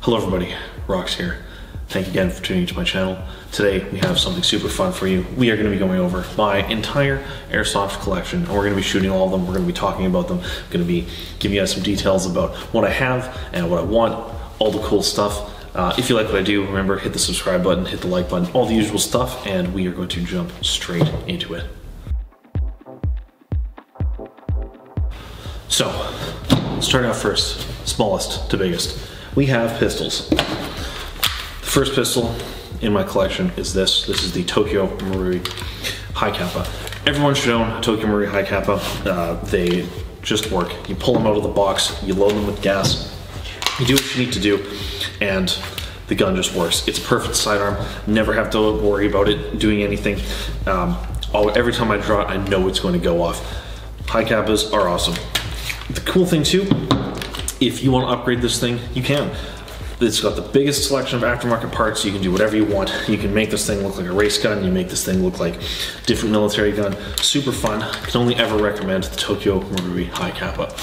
Hello everybody, Rox here. Thank you again for tuning into my channel. Today we have something super fun for you. We are going to be going over my entire airsoft collection, and we're going to be shooting all of them. We're going to be talking about them. I'm going to be giving you guys some details about what I have and what I want, all the cool stuff. If you like what I do, remember, hit the subscribe button, hit the like button, all the usual stuff, and we are going to jump straight into it. So, starting out first, smallest to biggest. We have pistols. The first pistol in my collection is this. This is the Tokyo Marui High Capa. Everyone should own a Tokyo Marui High Capa. They just work. You pull them out of the box, you load them with gas, you do what you need to do, and the gun just works. It's a perfect sidearm. Never have to worry about it doing anything. Every time I draw it, I know it's going to go off. High Capas are awesome. The cool thing too, if you want to upgrade this thing, you can. It's got the biggest selection of aftermarket parts. You can do whatever you want. You can make this thing look like a race gun. You make this thing look like a different military gun. Super fun. I can only ever recommend the Tokyo Marui High Capa.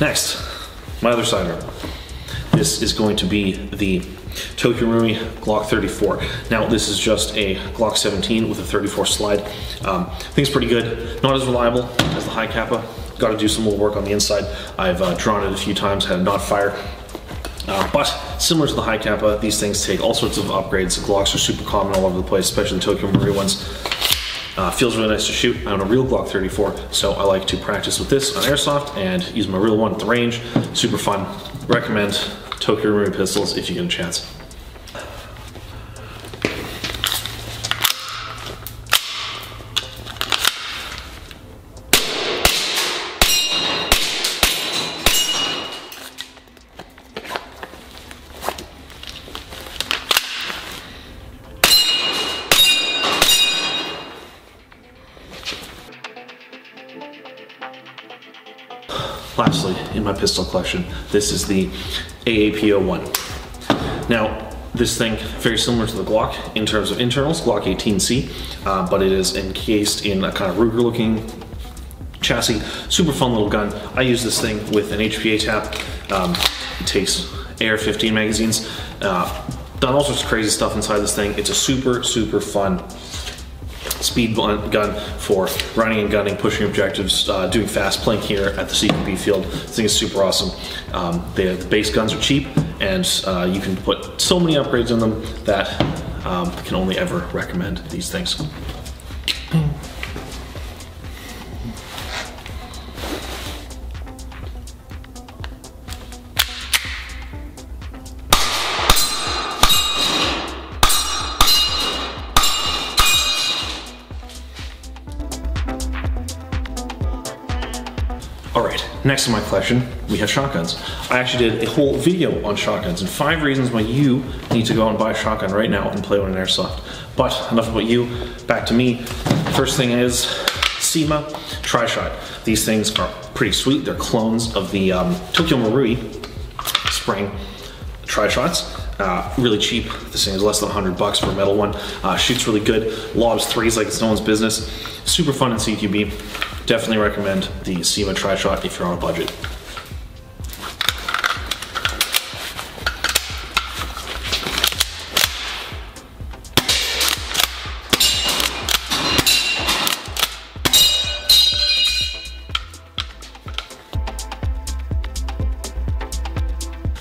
Next, my other sidearm. This is going to be the Tokyo Marui Glock 34. Now, this is just a Glock 17 with a 34 slide. I think it's pretty good. Not as reliable as the High Capa. Got to do some more work on the inside. I've drawn it a few times, had it not fire. But similar to the High Capa, these things take all sorts of upgrades. The Glocks are super common all over the place, especially the Tokyo Marui ones. Feels really nice to shoot. I own a real Glock 34, so I like to practice with this on airsoft and use my real one at the range. Super fun. Recommend Tokyo Marui pistols if you get a chance. Lastly, in my pistol collection, this is the AAPO1. Now, this thing, very similar to the Glock in terms of internals, Glock 18C, but it is encased in a kind of Ruger-looking chassis. Super fun little gun. I use this thing with an HPA tap. It takes AR-15 magazines. Done all sorts of crazy stuff inside this thing. It's a super, super fun speed gun for running and gunning, pushing objectives, doing fast, playing here at the CPP field. This thing is super awesome. The base guns are cheap, and you can put so many upgrades in them that I can only ever recommend these things. Alright, next in my collection, we have shotguns. I actually did a whole video on shotguns and 5 reasons why you need to go out and buy a shotgun right now and play one in airsoft. But enough about you, back to me. First thing is CYMA Tri-Shot. These things are pretty sweet. They're clones of the Tokyo Marui spring Tri-Shots. Really cheap. This thing is less than 100 bucks for a metal one. Shoots really good. Lobs threes like it's no one's business. Super fun in CQB. Definitely recommend the CYMA Tri-Shot if you're on a budget.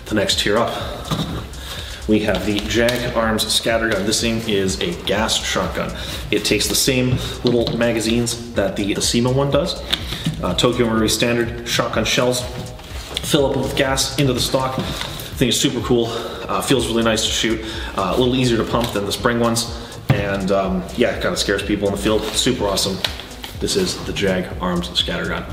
The next tier up, we have the JAG ARMS Scattergun. This thing is a gas shotgun. It takes the same little magazines that the CYMA one does. Tokyo Marui standard shotgun shells. Fill up with gas into the stock. The thing is super cool. Feels really nice to shoot. A little easier to pump than the spring ones. And yeah, it kind of scares people in the field. Super awesome. This is the JAG ARMS Scattergun.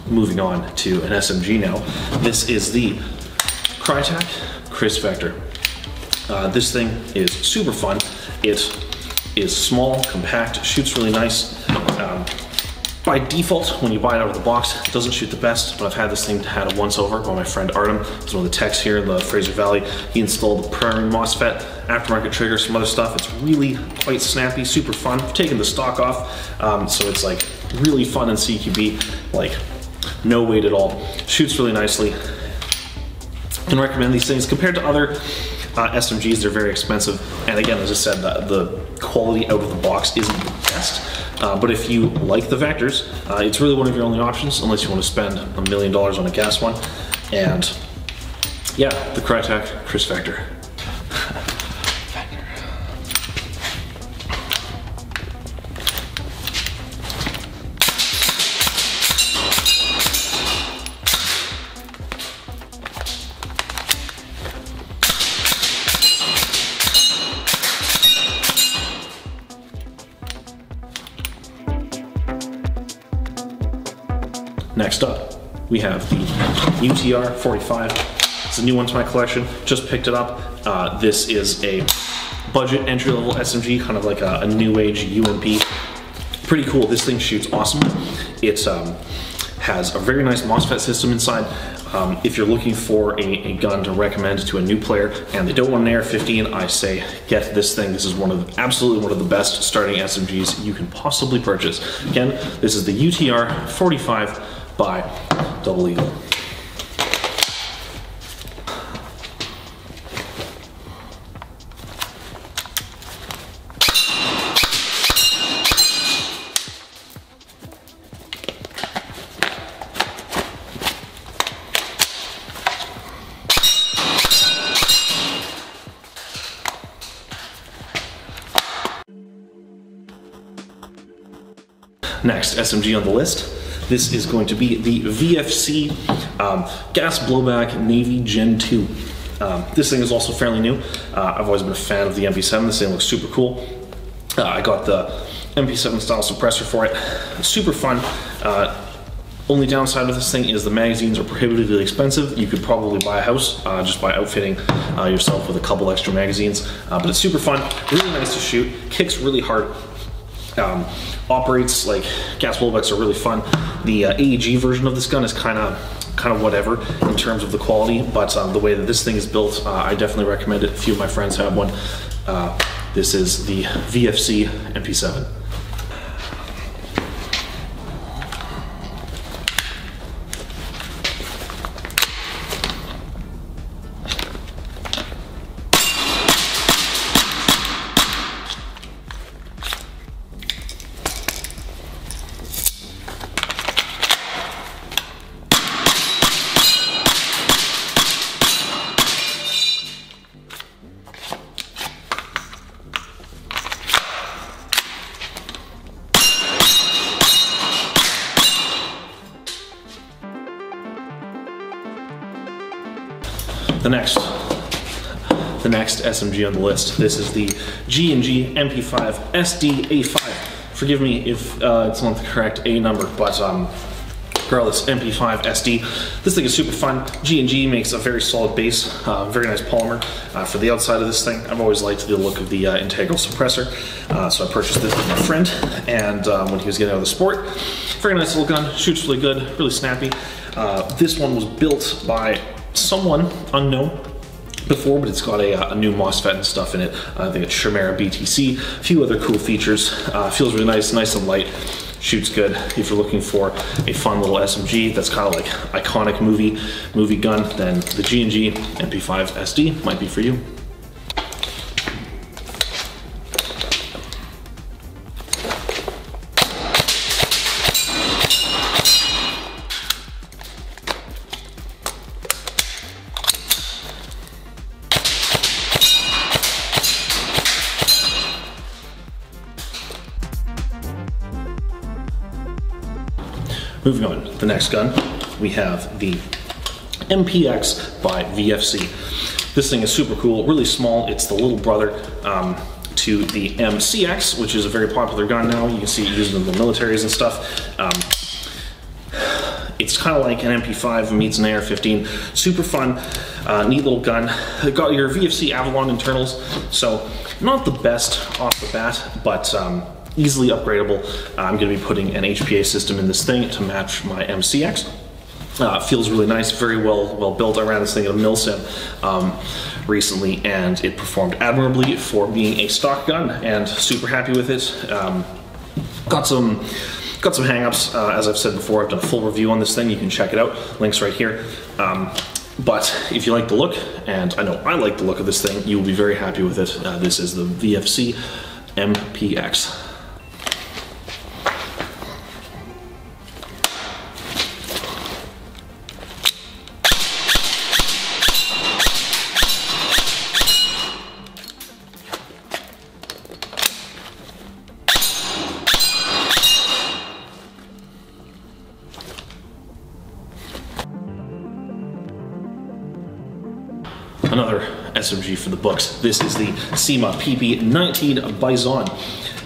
Moving on to an SMG now. This is the Krytac Kriss Vector. This thing is super fun. It is small, compact, shoots really nice. By default, when you buy it out of the box, it doesn't shoot the best, but I've had this thing had a once over by my friend Artem. He's one of the techs here in the Fraser Valley. He installed the primary MOSFET, aftermarket trigger, some other stuff. It's really quite snappy, super fun. I've taken the stock off, so it's like really fun in CQB, like no weight at all. Shoots really nicely. Can recommend these things. Compared to other SMGs, they're very expensive. And again, as I said, the quality out of the box isn't the best. But if you like the Vectors, it's really one of your only options, unless you want to spend $1 million on a gas one. And yeah, the Krytac Kriss Vector. Next up, we have the UTR 45. It's a new one to my collection, just picked it up. This is a budget entry-level SMG, kind of like a new age UMP. Pretty cool, this thing shoots awesome. It has a very nice MOSFET system inside. If you're looking for a gun to recommend to a new player and they don't want an AR-15, I say get this thing. This is absolutely one of the best starting SMGs you can possibly purchase. Again, this is the UTR 45 by Double Eagle. Next SMG on the list, this is going to be the VFC Gas Blowback Navy Gen 2. This thing is also fairly new. I've always been a fan of the MP7. This thing looks super cool. I got the MP7 style suppressor for it. It's super fun. Only downside of this thing is the magazines are prohibitively expensive. You could probably buy a house just by outfitting yourself with a couple extra magazines. But it's super fun, really nice to shoot, kicks really hard. Operates like gas blowbacks are really fun. The AEG version of this gun is kind of whatever in terms of the quality, but the way that this thing is built, I definitely recommend it. A few of my friends have one. This is the VFC MP7. The next SMG on the list. This is the G&G MP7AZ A5. Forgive me if it's not the correct A number, but regardless, MP7AZ. This thing is super fun. G&G makes a very solid base, very nice polymer for the outside of this thing. I've always liked the look of the integral suppressor, so I purchased this with my friend, and when he was getting out of the sport, very nice little gun, shoots really good, really snappy. This one was built by someone unknown before, but it's got a new MOSFET and stuff in it. I think it's Chimera BTC, a few other cool features. Feels really nice and light, shoots good. If you're looking for a fun little SMG that's kind of like iconic movie gun, then the G&G MP7AZ might be for you. Moving on, the next gun, we have the MPX by VFC. This thing is super cool, really small. It's the little brother to the MCX, which is a very popular gun now. You can see it used in the militaries and stuff. It's kind of like an MP5 meets an AR-15. Super fun, neat little gun. Got your VFC Avalon internals, so not the best off the bat, but easily upgradable. I'm going to be putting an HPA system in this thing to match my MCX. Feels really nice, very well built. I ran this thing at a milsim recently, and it performed admirably for being a stock gun, and super happy with it. Got some hang-ups, as I've said before. I've done a full review on this thing. You can check it out. Links right here. But if you like the look, and I know I like the look of this thing, you will be very happy with it. This is the VFC MPX. Another SMG for the books. This is the CYMA PP19 Bizon.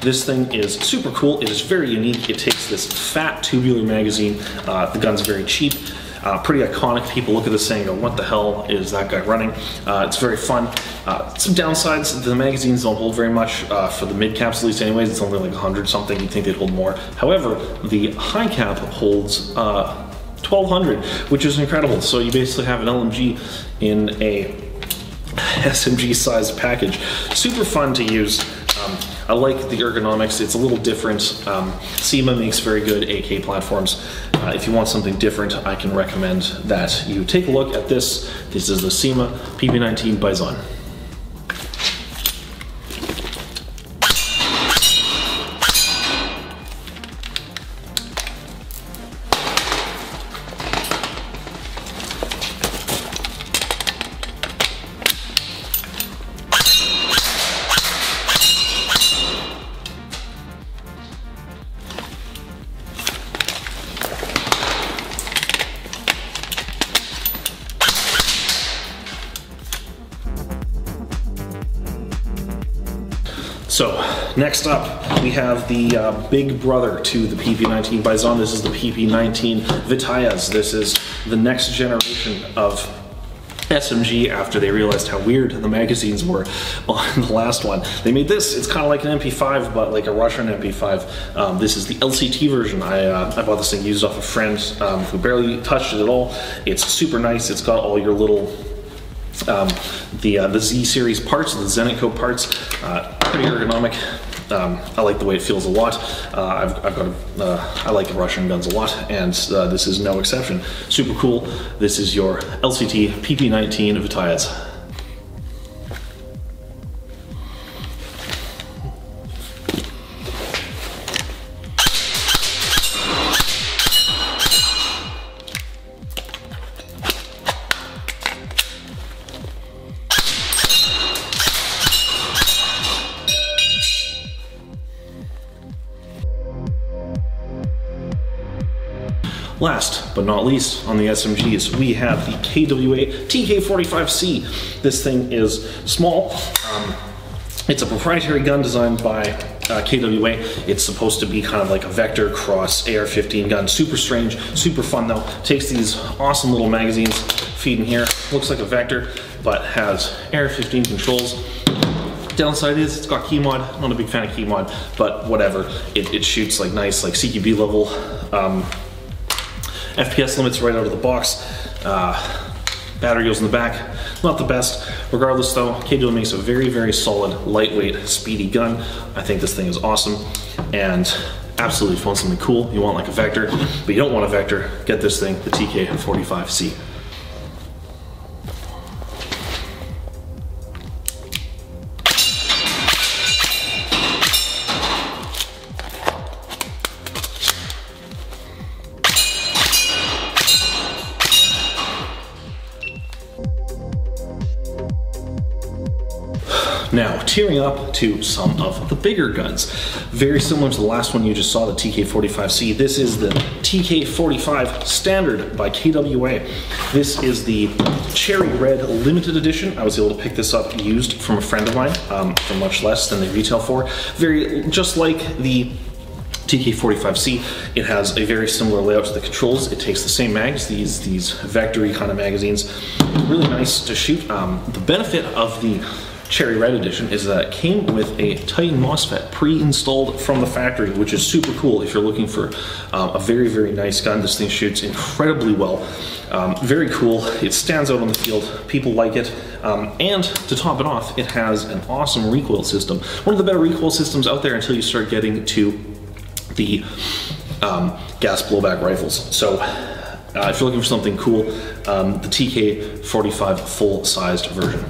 This thing is super cool. It is very unique. It takes this fat tubular magazine. The gun's very cheap, pretty iconic. People look at this thing and go, what the hell is that guy running? It's very fun. Some downsides, the magazines don't hold very much for the mid caps, at least anyways. It's only like 100 something. You'd think they'd hold more. However, the high cap holds 1200, which is incredible. So you basically have an LMG in a SMG sized package. Super fun to use. I like the ergonomics. It's a little different. CYMA makes very good AK platforms. If you want something different, I can recommend that you take a look at this. This is the CYMA PP19 Bizon. So next up, we have the big brother to the PP19 Bizon. This is the PP19 VFC. This is the next generation of SMG after they realized how weird the magazines were on the last one. They made this. It's kind of like an MP5, but like a Russian MP5. This is the LCT version. I bought this thing used off a friend who barely touched it at all. It's super nice. It's got all your little the Z series parts, the Zenitco parts, pretty ergonomic. I like the way it feels a lot. I like the Russian guns a lot, and this is no exception. Super cool. This is your LCT PP19 VFC. Last but not least on the SMGs, we have the KWA TK45C. This thing is small. It's a proprietary gun designed by KWA. It's supposed to be kind of like a vector cross AR-15 gun. Super strange, super fun though. Takes these awesome little magazines, feed in here. Looks like a vector, but has AR-15 controls. Downside is it's got key mod. Not a big fan of key mod, but whatever. It shoots like nice, like CQB level. FPS limits right out of the box. Battery goes in the back. Not the best. Regardless though, KWA makes a very, very solid, lightweight, speedy gun. I think this thing is awesome. And absolutely, if you want something cool, you want like a vector, but you don't want a vector, get this thing, the TK45C. Now, tearing up to some of the bigger guns. Very similar to the last one you just saw, the TK45C. This is the TK45 Standard by KWA. This is the Cherry Red Limited Edition. I was able to pick this up used from a friend of mine for much less than they retail for. Very, just like the TK45C. It has a very similar layout to the controls. It takes the same mags, these Vectory kind of magazines. Really nice to shoot. The benefit of the Cherry Red Edition is that it came with a Titan MOSFET pre-installed from the factory, which is super cool if you're looking for a very, very nice gun. This thing shoots incredibly well. Very cool. It stands out on the field. People like it. And to top it off, it has an awesome recoil system. One of the better recoil systems out there until you start getting to the gas blowback rifles. So if you're looking for something cool, the TK45 full-sized version.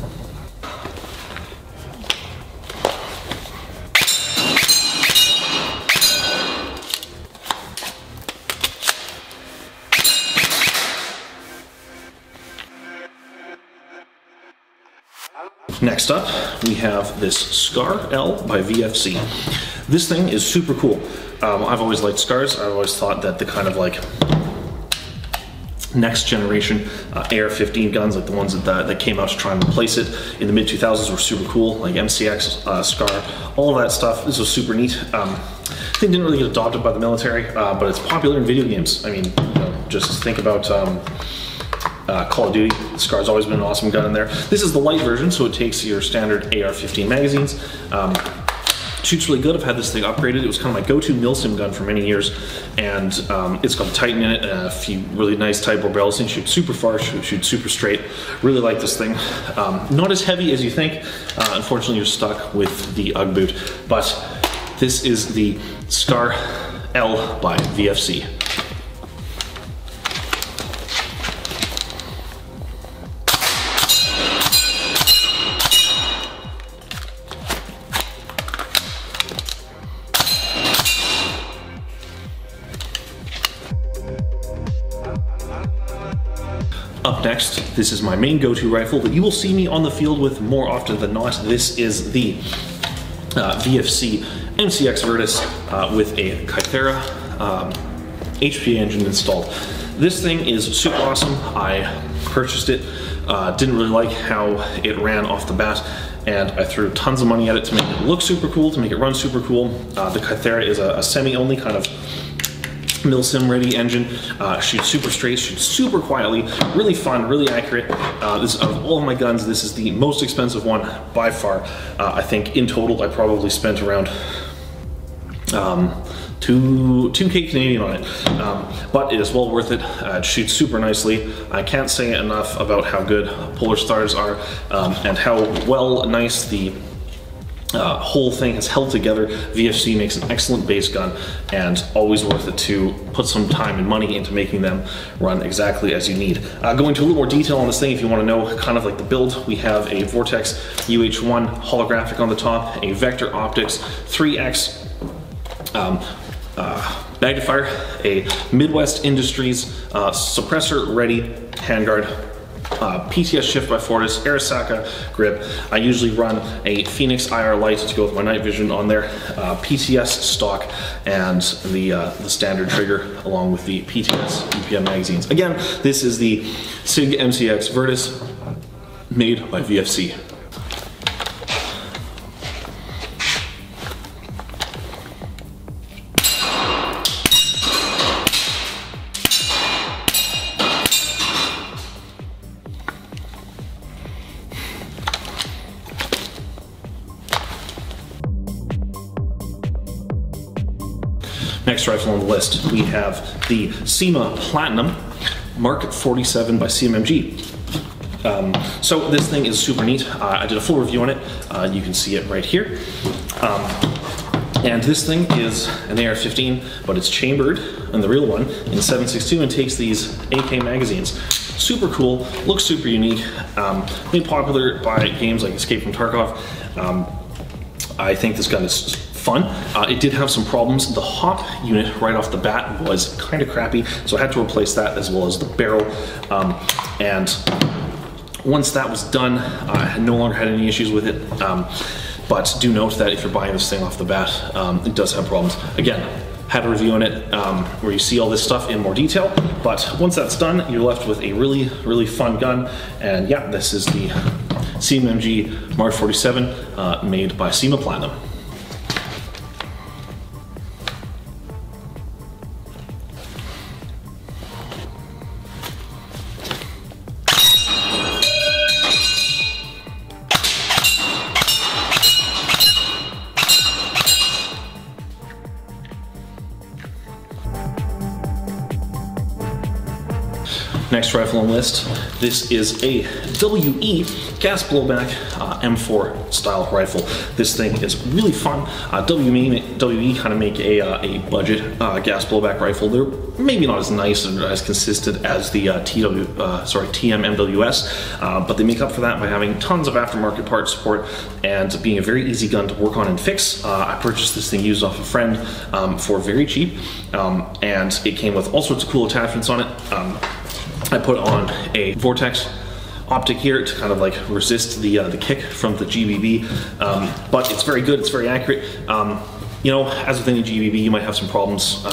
Next up, we have this Scar L by VFC. This thing is super cool. I've always liked Scars. I've always thought that the kind of like next generation AR-15 guns, like the ones that came out to try and replace it in the mid-2000s, were super cool, like MCX, Scar, all of that stuff. This was super neat. Thing didn't really get adopted by the military, but it's popular in video games. I mean, you know, just think about Call of Duty. Scar's always been an awesome gun in there. This is the light version, so it takes your standard AR-15 magazines. Shoots really good. I've had this thing upgraded. It was kind of my go-to milsim gun for many years, and it's got a Titan in it and a few really nice tight bore barrels. It shoots super far, shoots super straight. Really like this thing. Not as heavy as you think. Unfortunately, you're stuck with the UGG boot, but this is the Scar L by VFC. Up next, this is my main go-to rifle that you will see me on the field with more often than not. This is the VFC MCX Virtus with a Kythera HPA engine installed. This thing is super awesome. I purchased it, didn't really like how it ran off the bat, and I threw tons of money at it to make it look super cool, to make it run super cool. The Kythera is a semi-only kind of milsim ready engine. Shoots super straight, shoots super quietly, really fun, really accurate. This, of all of my guns, this is the most expensive one by far. I think in total I probably spent around 2K Canadian on it, but it is well worth it. It shoots super nicely. I can't say enough about how good Polar Stars are and how well nice the whole thing has held together. VFC makes an excellent base gun, and always worth it to put some time and money into making them run exactly as you need. Going into a little more detail on this thing, if you want to know kind of like the build, we have a Vortex UH1 holographic on the top, a Vector Optics 3X magnifier, a Midwest Industries suppressor ready handguard, PTS shift by Fortis, Arasaka grip. I usually run a Phoenix IR light to go with my night vision on there, PTS stock, and the standard trigger along with the PTS UPM magazines. Again, this is the SIG MCX Virtus made by VFC. Next rifle on the list, we have the CYMA Platinum Mark 47 by CMMG. So this thing is super neat. I did a full review on it. You can see it right here. And this thing is an AR-15, but it's chambered, and the real one, in 7.62 and takes these AK magazines. Super cool, looks super unique, made popular by games like Escape from Tarkov. I think this gun is fun. It did have some problems. The hop unit right off the bat was kind of crappy, so I had to replace that as well as the barrel. And once that was done, I no longer had any issues with it. But do note that if you're buying this thing off the bat, it does have problems. Again, had a review on it where you see all this stuff in more detail, but once that's done, you're left with a really, really fun gun. And yeah, this is the CMMG Mark 47 made by CYMA Platinum. Next rifle on the list, this is a WE gas blowback M4 style rifle. This thing is really fun. WE kind of make a budget gas blowback rifle. They're maybe not as nice or as consistent as the TMMWS, but they make up for that by having tons of aftermarket part support and being a very easy gun to work on and fix. I purchased this thing used off a friend for very cheap, and it came with all sorts of cool attachments on it. I put on a Vortex optic here to kind of like resist the kick from the GBB, but it's very good, it's very accurate. You know, as with any GBB, you might have some problems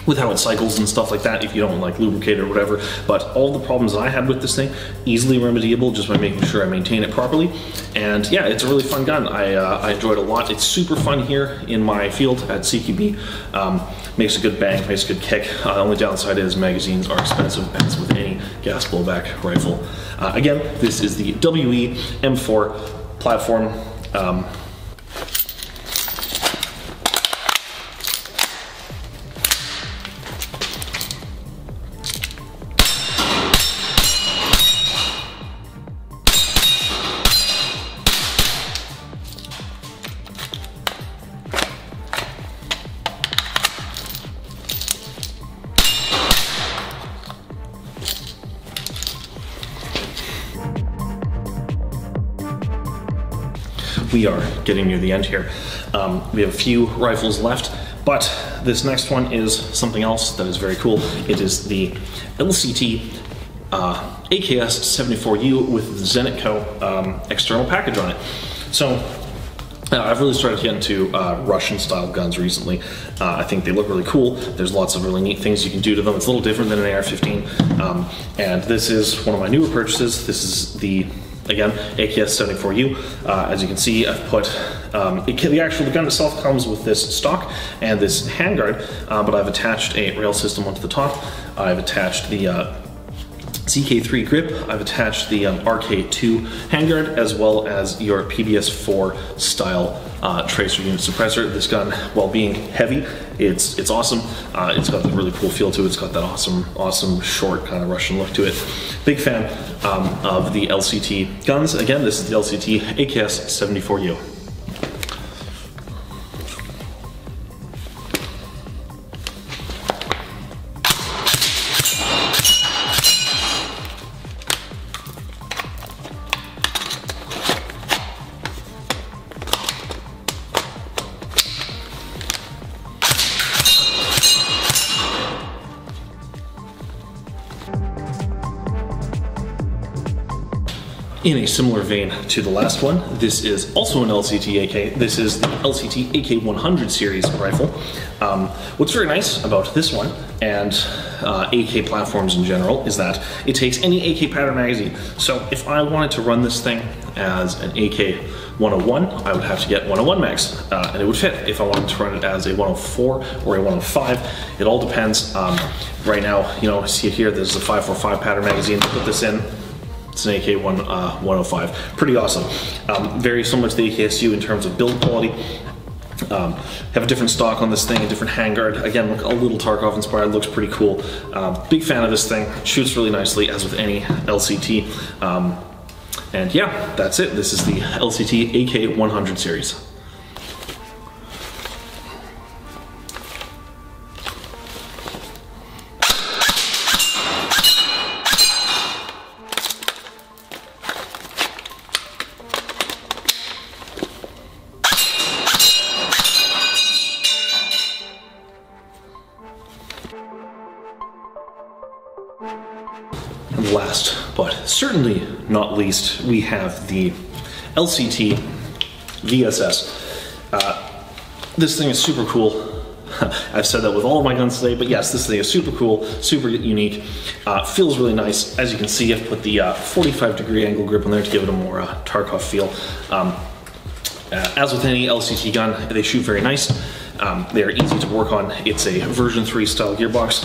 with how it cycles and stuff like that if you don't like lubricate it or whatever, but all the problems that I had with this thing, easily remediable just by making sure I maintain it properly. And yeah, it's a really fun gun. I enjoyed it a lot. It's super fun here in my field at CQB. Makes a good bang, makes a good kick. The only downside is magazines are expensive, as with any gas blowback rifle. Again, this is the WE M4 platform. We are getting near the end here. We have a few rifles left, but this next one is something else that is very cool. It is the LCT AKS-74U with the Zenit Co. External package on it. So I've really started to get into Russian style guns recently. I think they look really cool. There's lots of really neat things you can do to them. It's a little different than an AR-15, and this is one of my newer purchases. This is the, again, AKS-74U. As you can see, I've put, the gun itself comes with this stock and this handguard, but I've attached a rail system onto the top. I've attached the CK3 grip, I've attached the RK2 handguard, as well as your PBS4 style tracer unit suppressor. This gun, while being heavy, it's awesome. It's got a really cool feel to it. It's got that awesome short kind of Russian look to it. Big fan of the LCT guns. Again, this is the LCT AKS-74U. In a similar vein to the last one, this is also an LCT AK. This is the LCT AK 100 series rifle. What's very nice about this one, and AK platforms in general, is that it takes any AK pattern magazine. So if I wanted to run this thing as an AK 101, I would have to get 101 mags, and it would fit. If I wanted to run it as a 104 or a 105, it all depends. Right now, you know, see it here, there's a 545 pattern magazine. Put this in. It's an AK 105. Pretty awesome. Very similar to the AKSU in terms of build quality. Have a different stock on this thing, a different handguard. Again, look a little Tarkov inspired, looks pretty cool. Big fan of this thing. Shoots really nicely, as with any LCT. And yeah, that's it. This is the LCT AK 100 series. And last, but certainly not least, we have the LCT VSS. This thing is super cool. I've said that with all of my guns today, but yes, this thing is super cool, super unique. Feels really nice. As you can see, I've put the 45-degree angle grip on there to give it a more Tarkov feel. As with any LCT gun, they shoot very nice. They are easy to work on. It's a version 3 style gearbox.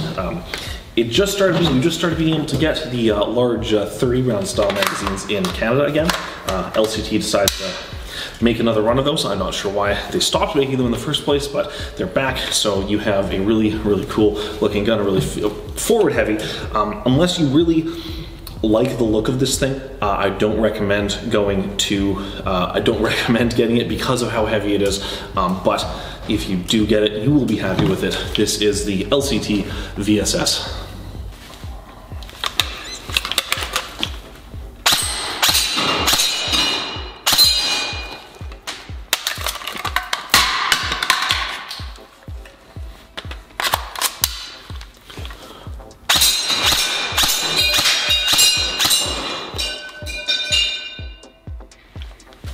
we just started being able to get the large 30 round style magazines in Canada again. LCT decided to make another run of those. I'm not sure why they stopped making them in the first place, but they're back. So you have a really, really cool looking gun, really forward heavy. Unless you really like the look of this thing, I don't recommend getting it because of how heavy it is. But if you do get it, you will be happy with it. This is the LCT VSS.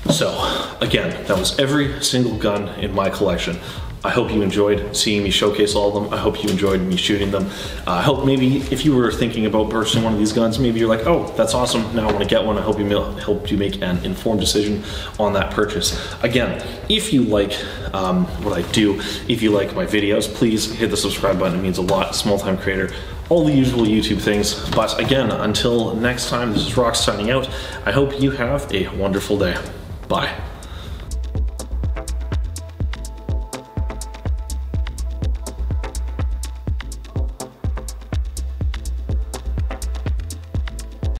So, again, that was every single gun in my collection. I hope you enjoyed seeing me showcase all of them. I hope you enjoyed me shooting them. I hope maybe if you were thinking about purchasing one of these guns, maybe you're like, oh, that's awesome, now I want to get one. I hope you helped you make an informed decision on that purchase. Again, if you like what I do, if you like my videos, please hit the subscribe button. It means a lot. Small-time creator, all the usual YouTube things. But again, until next time, this is Rox signing out. I hope you have a wonderful day. Bye.